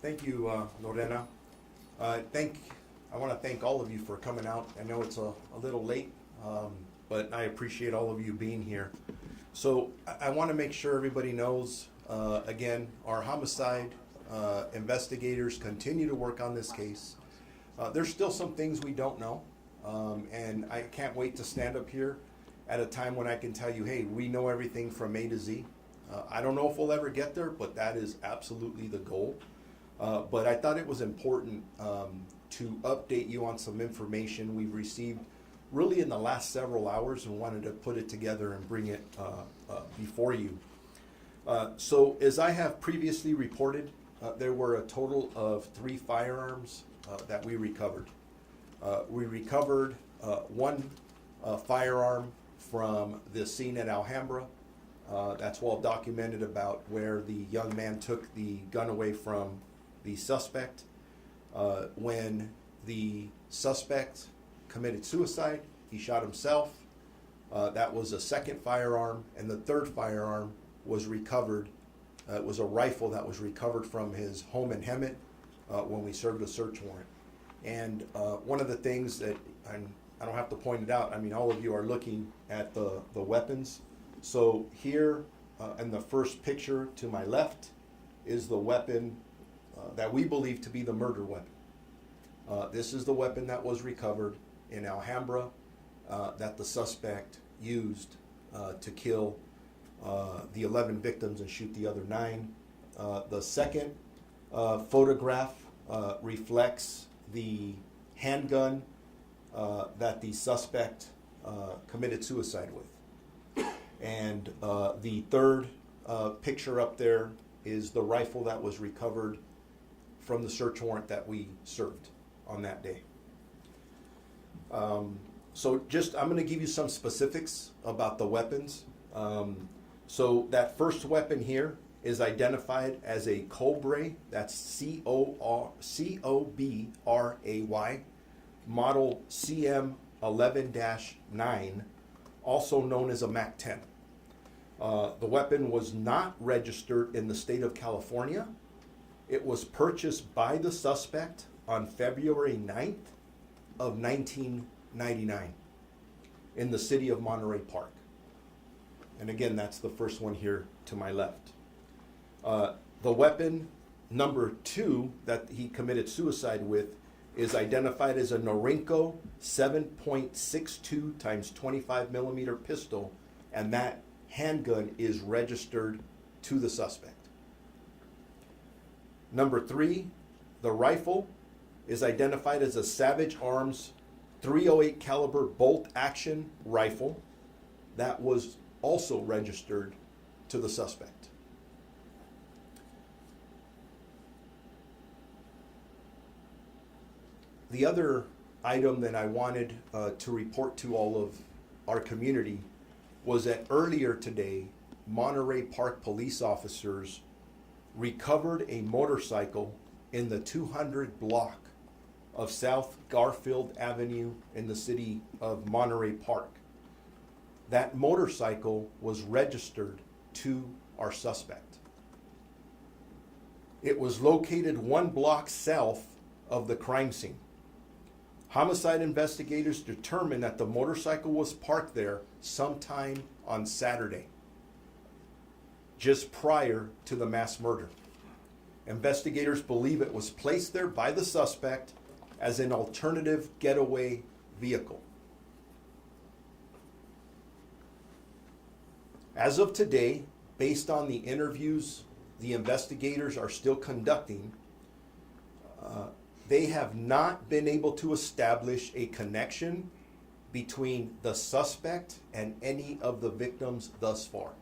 Thank you, Lorena. I want to thank all of you for coming out. I know it's a little late, but I appreciate all of you being here. So I want to make sure everybody knows, again, our homicide investigators continue to work on this case. There's still some things we don't know, and I can't wait to stand up here at a time when I can tell you, hey, we know everything from A to Z. I don't know if we'll ever get there, but that is absolutely the goal. But I thought it was important to update you on some information we've received really in the last several hours and wanted to put it together and bring it before you. So as I have previously reported, there were a total of 3 firearms that we recovered. We recovered one firearm from the scene at Alhambra. That's well documented about where the young man took the gun away from the suspect. When the suspect committed suicide, he shot himself. That was a second firearm, and the third firearm was recovered. It was a rifle that was recovered from his home in Hemet when we served a search warrant. And one of the things that, I don't have to point it out, I mean, all of you are looking at the weapons. So here in the first picture to my left is the weapon that we believe to be the murder weapon. This is the weapon that was recovered in Alhambra that the suspect used to kill the 11 victims and shoot the other 9. The second photograph reflects the handgun that the suspect committed suicide with. And the third picture up there is the rifle that was recovered from the search warrant that we served on that day. So I'm going to give you some specifics about the weapons. So that first weapon here is identified as a Cobray, that's C-O-B-R-A-Y, model CM11-9, also known as a MAC-10. The weapon was not registered in the state of California. It was purchased by the suspect on February 9th of 1999 in the city of Monterey Park. And again, that's the first one here to my left. The weapon number 2 that he committed suicide with is identified as a Norinco 7.62 times 25 millimeter pistol, and that handgun is registered to the suspect. Number 3, the rifle is identified as a Savage Arms .308 caliber bolt action rifle that was also registered to the suspect. The other item that I wanted to report to all of our community was that earlier today, Monterey Park police officers recovered a motorcycle in the 200 block of South Garfield Avenue in the city of Monterey Park. That motorcycle was registered to our suspect. It was located 1 block south of the crime scene. Homicide investigators determined that the motorcycle was parked there sometime on Saturday, just prior to the mass murder. Investigators believe it was placed there by the suspect as an alternative getaway vehicle. As of today, based on the interviews the investigators are still conducting, they have not been able to establish a connection between the suspect and any of the victims thus far.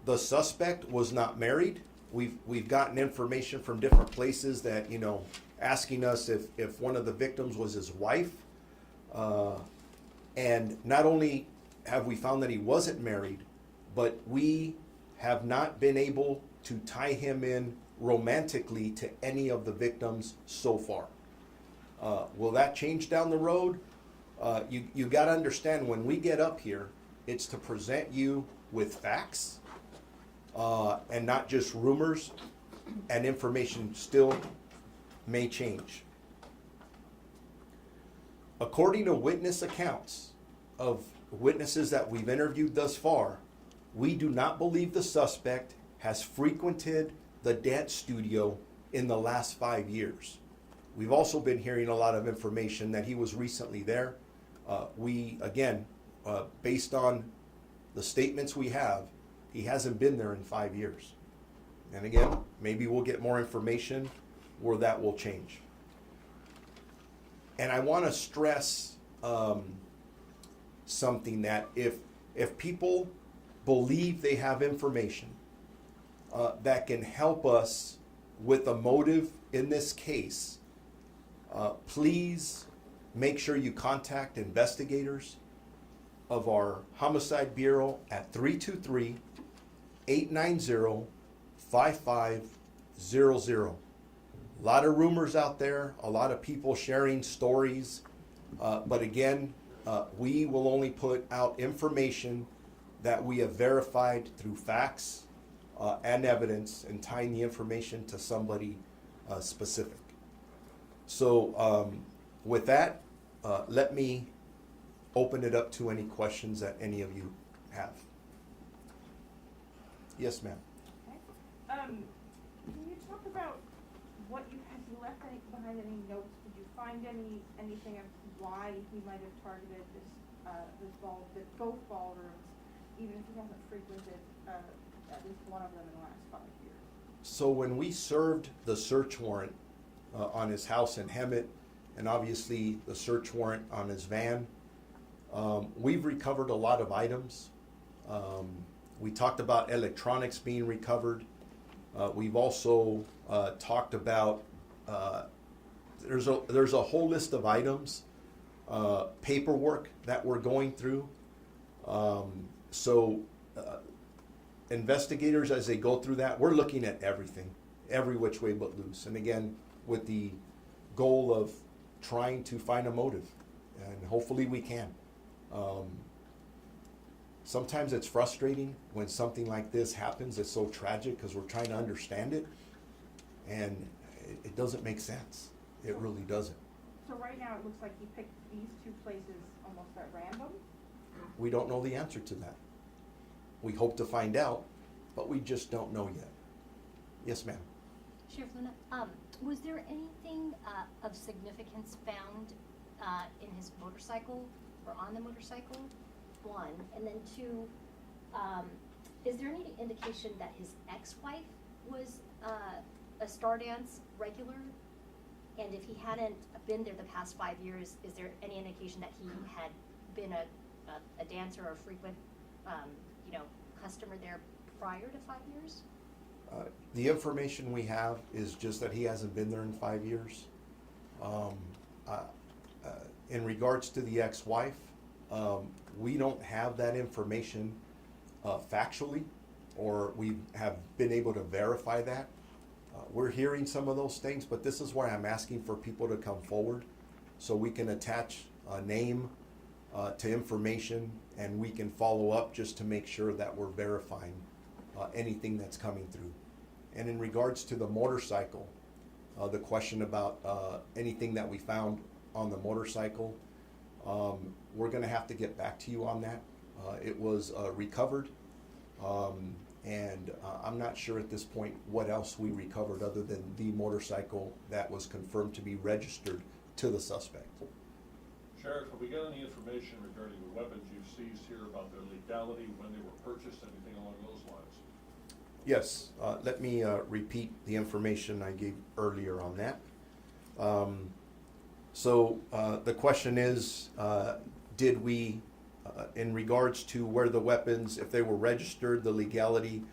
The suspect was not married. We've gotten information from different places that, asking us if one of the victims was his wife. And not only have we found that he wasn't married, but we have not been able to tie him in romantically to any of the victims so far. Will that change down the road? You got to understand, when we get up here, it's to present you with facts and not just rumors and information still may change. According to witness accounts of witnesses that we've interviewed thus far, we do not believe the suspect has frequented the dance studio in the last 5 years. We've also been hearing a lot of information that he was recently there. Based on the statements we have, he hasn't been there in 5 years. And again, maybe we'll get more information where that will change. And I want to stress something, that if people believe they have information that can help us with a motive in this case, please make sure you contact investigators of our Homicide Bureau at 323-890-5500. A lot of rumors out there, a lot of people sharing stories, but again, we will only put out information that we have verified through facts and evidence, and tying the information to somebody specific. So with that, let me open it up to any questions that any of you have. Yes, ma'am. Okay. Can you talk about what you left behind any notes? Did you find anything of why he might have targeted both ballrooms, even if he hasn't frequented at least one of them in the last 5 years? So when we served the search warrant on his house in Hemet, and obviously the search warrant on his van, we've recovered a lot of items. We talked about electronics being recovered. We've also talked about there's a whole list of items, paperwork that we're going through. Investigators, as they go through that, we're looking at everything, every which way but loose. And again, with the goal of trying to find a motive, and hopefully we can. Sometimes it's frustrating when something like this happens. It's so tragic because we're trying to understand it, and it doesn't make sense. It really doesn't. So right now it looks like he picked these two places almost at random? We don't know the answer to that. We hope to find out, but we just don't know yet. Yes, ma'am. Sheriff Luna, was there anything of significance found in his motorcycle or on the motorcycle? One, and then two, is there any indication that his ex-wife was a Star Dance regular? And if he hadn't been there the past 5 years, is there any indication that he had been a dancer or a frequent, customer there prior to 5 years? The information we have is just that he hasn't been there in 5 years. In regards to the ex-wife, we don't have that information factually, or we have been able to verify that. We're hearing some of those things, but this is why I'm asking for people to come forward so we can attach a name to information, and we can follow up just to make sure that we're verifying anything that's coming through. And in regards to the motorcycle, the question about anything that we found on the motorcycle, we're going to have to get back to you on that. It was recovered, and I'm not sure at this point what else we recovered other than the motorcycle that was confirmed to be registered to the suspect. Sheriff, have we got any information regarding the weapons you've seized here about their legality, when they were purchased, anything along those lines? Yes, let me repeat the information I gave earlier on that. The question is, did we, in regards to where the weapons, if they were registered, the legality,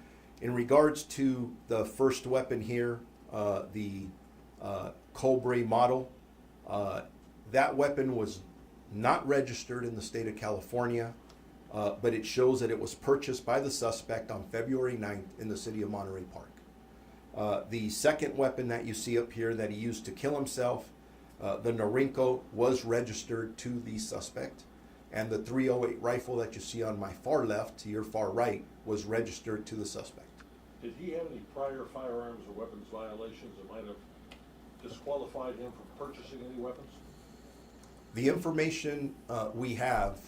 in regards to the first weapon here, the Cobra model, that weapon was not registered in the state of California, but it shows that it was purchased by the suspect on February 9th in the city of Monterey Park. The second weapon that you see up here that he used to kill himself, the Norinco, was registered to the suspect, and the .308 rifle that you see on my far left to your far right was registered to the suspect. Did he have any prior firearms or weapons violations that might have disqualified him from purchasing any weapons? The information we have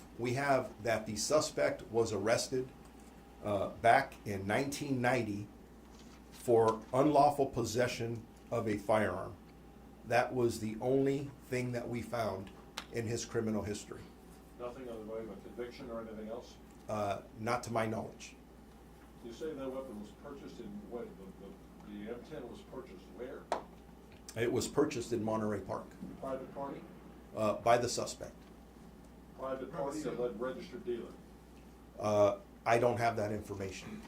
that the suspect was arrested back in 1990 for unlawful possession of a firearm. That was the only thing that we found in his criminal history. Nothing on the way of a conviction or anything else? Not to my knowledge. You say that weapon was purchased in what, the M10 was purchased where? It was purchased in Monterey Park Private party? by the suspect. Private party or registered dealer? I don't have that information.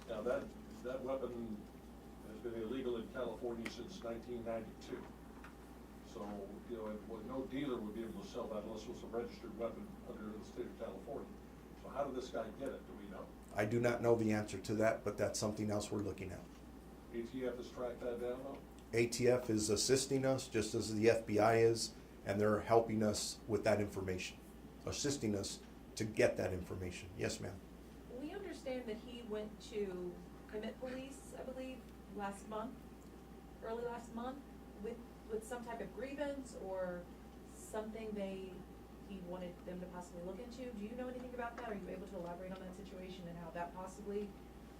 Now, that weapon has been illegal in California since 1992. So, you know, no dealer would be able to sell that unless it was a registered weapon under the state of California. So how did this guy get it, do we know? I do not know the answer to that, but that's something else we're looking at. ATF has tracked that down though? ATF is assisting us, just as the FBI is, and they're helping us with that information, assisting us to get that information. Yes, ma'am. We understand that he went to Emmett Police, I believe, early last month, with some type of grievance or something he wanted them to possibly look into. Do you know anything about that? Are you able to elaborate on that situation and how that possibly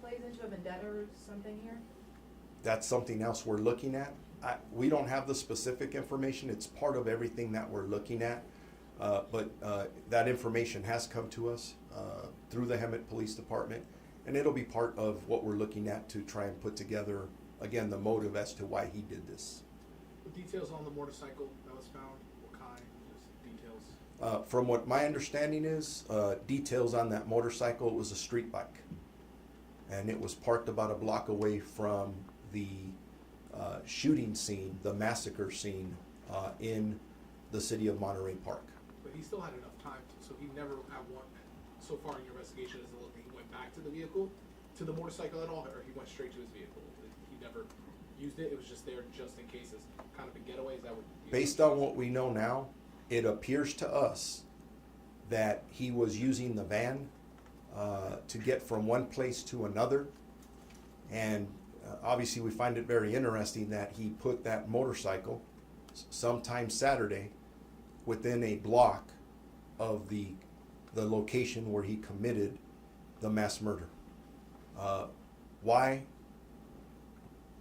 plays into a vendetta or something here? That's something else we're looking at. We don't have the specific information. It's part of everything that we're looking at. But that information has come to us through the Hemet Police Department, and it'll be part of what we're looking at to try and put together, again, the motive as to why he did this. The details on the motorcycle that was found, what kind, just details? From what my understanding is, details on that motorcycle, it was a street bike. And it was parked about a block away from the shooting scene, the massacre scene in the city of Monterey Park. But he still had enough time so he never so far in your investigation, as he went back to the vehicle, to the motorcycle at all, or he went straight to his vehicle? He never used it, it was just there just in case as kind of a getaway? Is that what? Based on what we know now, it appears to us that he was using the van to get from one place to another. And obviously we find it very interesting that he put that motorcycle sometime Saturday within a block of the location where he committed the mass murder. Why?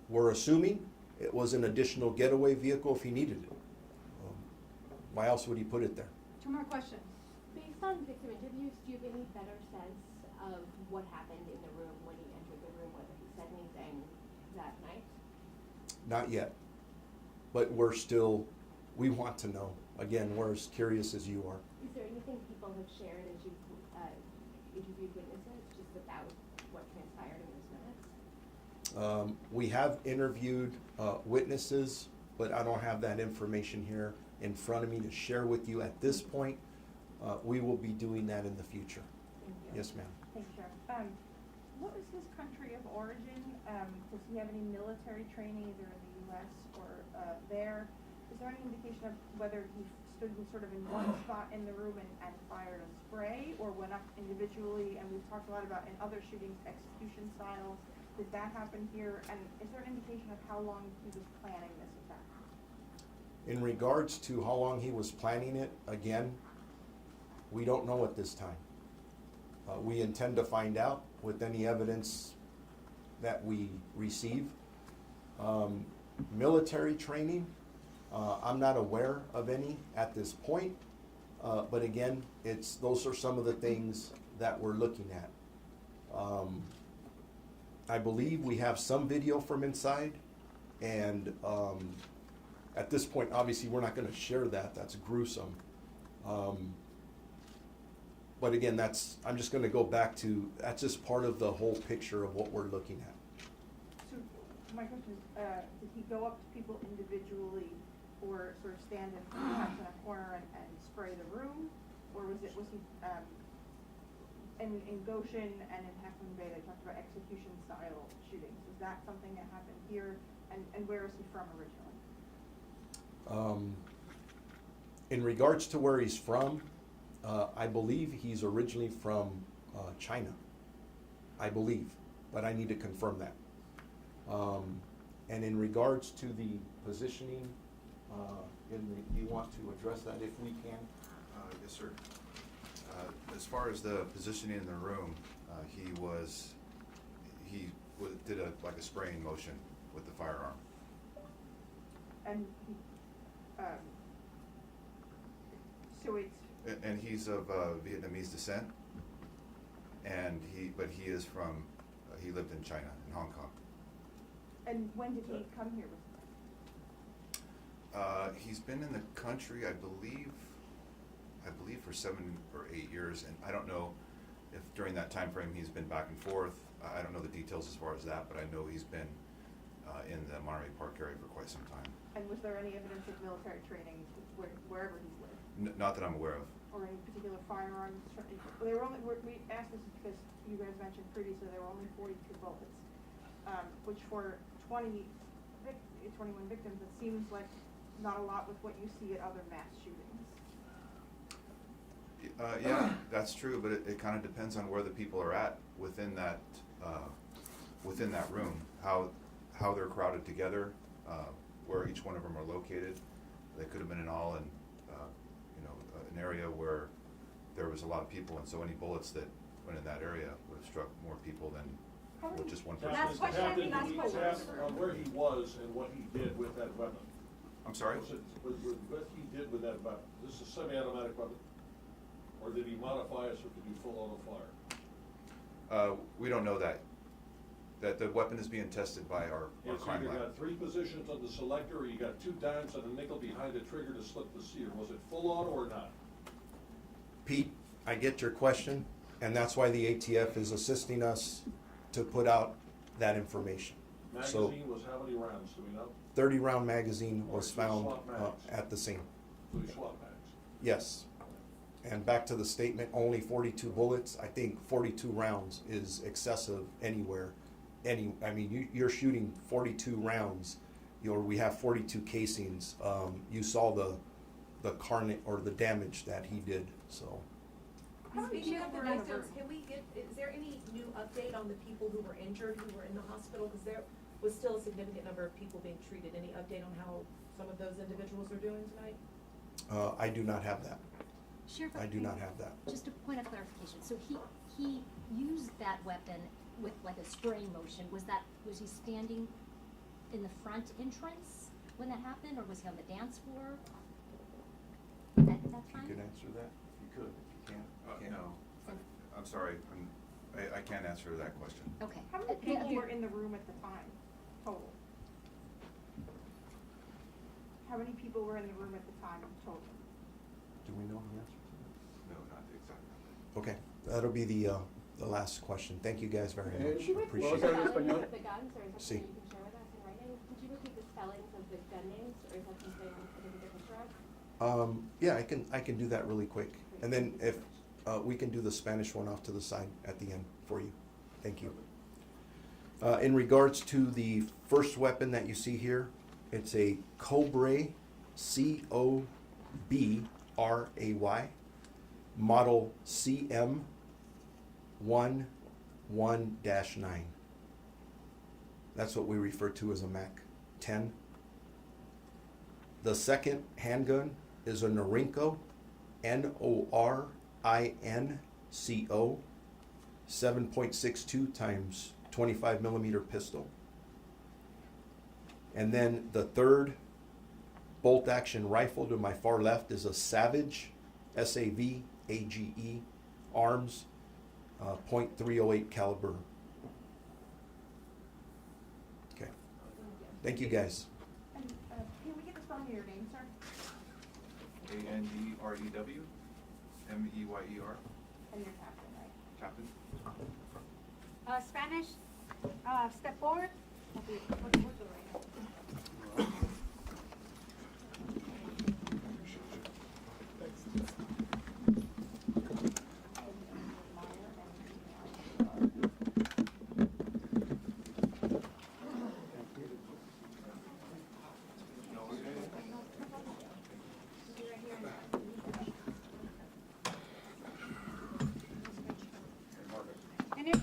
We're assuming it was an additional getaway vehicle if he needed it. Why else would he put it there? Two more questions. Based on victim interviews, do you have any better sense of what happened in the room when he entered the room, whether he said anything that night? Not yet, but we want to know. Again, we're as curious as you are. Is there anything people have shared as you've interviewed witnesses, just that was what transpired in those minutes? We have interviewed witnesses, but I don't have that information here in front of me to share with you at this point. We will be doing that in the future. Thank you. Yes, ma'am. Thanks, Sheriff. What was his country of origin? Does he have any military training either in the U.S. or there? Is there any indication of whether he stood sort of in one spot in the room and fired a spray, or went up individually? And we've talked a lot about in other shootings, execution styles. Did that happen here? And is there an indication of how long he was planning this attack? In regards to how long he was planning it, again, we don't know at this time. We intend to find out with any evidence that we receive. Military training, I'm not aware of any at this point, but again, those are some of the things that we're looking at. I believe we have some video from inside, and at this point, obviously, we're not going to share that. That's gruesome. But again, I'm just going to go back to, that's just part of the whole picture of what we're looking at. So my question is, did he go up to people individually, or sort of stand perhaps in a corner and spray the room, or was he in Goshen and in Half Moon Bay? They talked about execution style shootings. Is that something that happened here, and where is he from originally? In regards to where he's from, I believe he's originally from China. I believe. but I need to confirm that. And in regards to the positioning, do you want to address that if we can? Yes, sir. As far as the positioning in the room, he did like a spraying motion with the firearm. And he, so it's, And he's of Vietnamese descent, and he is from, he lived in China, in Hong Kong. and when did he come here with? He's been in the country, I believe for 7 or 8 years, and I don't know if during that time frame he's been back and forth. I don't know the details as far as that, but I know he's been in the Monterey Park area for quite some time. And was there any evidence of military training wherever he's lived? Not that I'm aware of. Or any particular firearms? They were only, we asked this because you guys mentioned previously there were only 42 bullets, which for 21 victims, it seems like not a lot with what you see at other mass shootings. Yeah, that's true, but it kind of depends on where the people are at within that room, how they're crowded together, where each one of them are located. They could have been in all in an area where there was a lot of people, and so any bullets that went in that area would have struck more people than with just one person. Last question. Captain, Last can you question. ask on where he was and what he did with that weapon? I'm sorry? Was it, what he did with that weapon? This is a semi-automatic weapon? Or did he modify it so it could be full auto fire? We don't know that. That the weapon is being tested by our It's crime either lab. got 3 positions on the selector, or you got 2 dimes and a nickel behind the trigger to slip the sear. Was it full auto or not? Pete, I get your question, and that's why the ATF is assisting us to put out that information. So, Magazine was how many rounds, do we know? 30-round magazine was Or two found swap mags. at the scene. 3 swap bags. Yes. And back to the statement, only 42 bullets. I think 42 rounds is excessive anywhere. You're shooting 42 rounds. We have 42 casings. You saw the carnage or the damage that he did. So How many Speaking of people the were in the victims, room? can we get, is there any new update on the people who were injured, who were in the hospital? Because there was still a significant number of people being treated. Any update on how some of those individuals are doing tonight? I do not have that. Sheriff, I do not have that. Just a point of clarification, so he used that weapon with like a spraying motion, was he standing in the front entrance when that happened, or was he on the dance floor at that time? You can answer that if you could. If you can't. No, I'm sorry, I can't answer that question. Okay. How many people were in the room at the time, total? How many people were in the room at the time, total? Do we know the answer to No, not the exact number. that? Okay, that'll be the last question. Thank you guys very much. Could you repeat Appreciate the it. spellings of the guns, or is that Sí. something you can share with us in writing? Could you repeat the spellings of the gun names, or is that something I can take a picture of? Yeah, I can do that really quick. And then if, we can do the Spanish one off to the side at the end for you. Thank you. In regards to the first weapon that you see here, it's a Cobray, C-O-B-R-A-Y, model CM11-9. That's what we refer to as a MAC-10. The second handgun is a Norinco, N-O-R-I-N-C-O, 7.62 times 25 millimeter pistol. And then the third bolt action rifle to my far left is a Savage, S-A-V-A-G-E, Arms, .308 caliber. Okay. Thank you guys. And, can we get the spelling of your name, sir? A-N-D-R-E-W-M-E-Y-E-R, And your captain, right? Captain. Spanish, step forward. What's the right?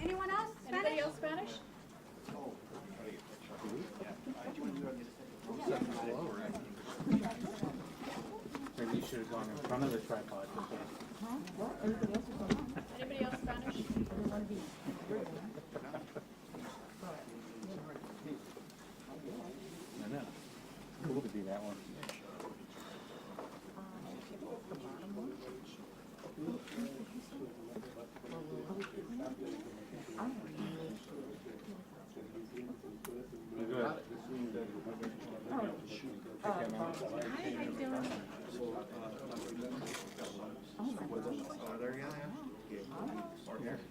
Anyone else? Anybody Spanish? else Spanish? on in front of the tripod. Anybody else Spanish? I know. Cool to be that one. Good.